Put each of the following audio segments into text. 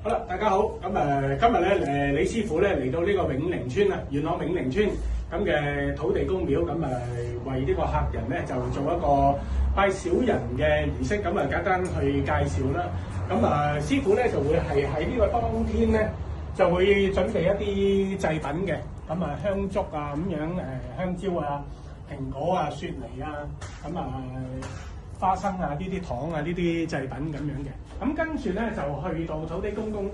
好啦，大家好。咁今日咧李師傅咧嚟到呢個永寧村啊，元朗永寧村咁嘅土地公廟，咁為呢個客人咧就做一個拜小人嘅儀式，咁簡單去介紹啦。咁師傅咧就會係喺呢個當天咧就會準備一啲祭品嘅，咁香燭啊咁樣香蕉啊、蘋果啊、雪梨啊，咁花生啊、呢啲糖啊、呢啲祭品咁樣嘅。咁跟住咧就去到土地公公、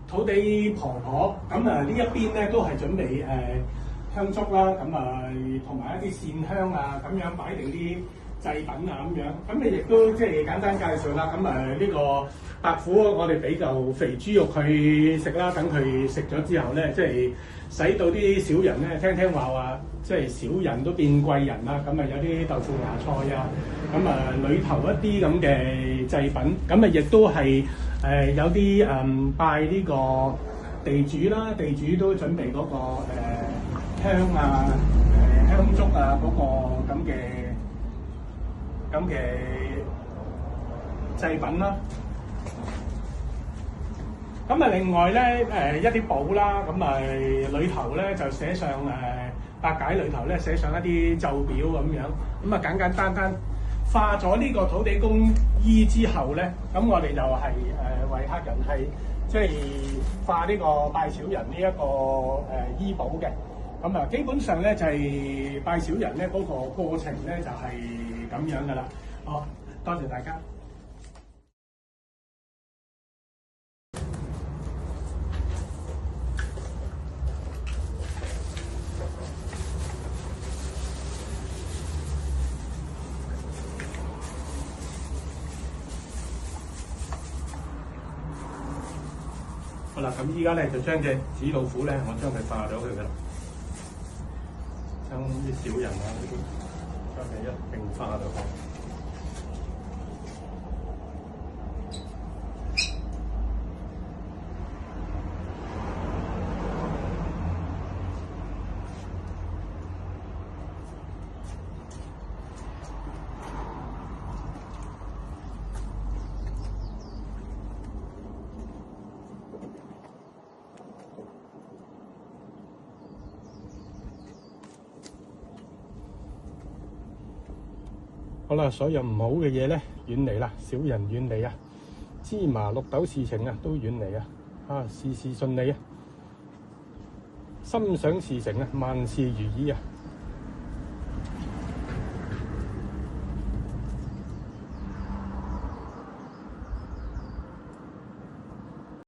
土地婆婆，咁呢一邊咧都係準備香燭啦，咁同埋一啲線香啊，咁樣擺定啲祭品啊咁樣。咁你亦都即係簡單介紹啦。咁呢個白虎我哋俾嚿肥豬肉佢食啦，等佢食咗之後咧，即係使到啲小人咧聽話，即係小人都變貴人啦。咁有啲豆腐芽菜啊，咁裏頭一啲咁嘅祭品，咁亦都係有啲拜呢個地主啦，地主都準備嗰個香啊、香燭啊嗰個咁嘅祭品啦。咁另外咧一啲簿啦，咁裏頭咧就寫上八解裏頭咧寫上一啲奏表咁樣，咁簡單化咗呢個土地公衣之後咧，咁我哋就係為客人係即係化呢個拜小人呢一個衣寶嘅。咁基本上咧就係拜小人咧嗰個過程咧就係咁樣噶啦。好，多謝大家。好啦，咁依家咧就將隻紙老虎咧，我將佢化咗佢噶啦，將啲小人啊呢啲，將佢一並化咗佢。好啦，所有唔好嘅嘢咧遠離啦，小人遠離啊，芝麻綠豆事情啊都遠離啊，事事順利啊，心想事成啊，萬事如意啊！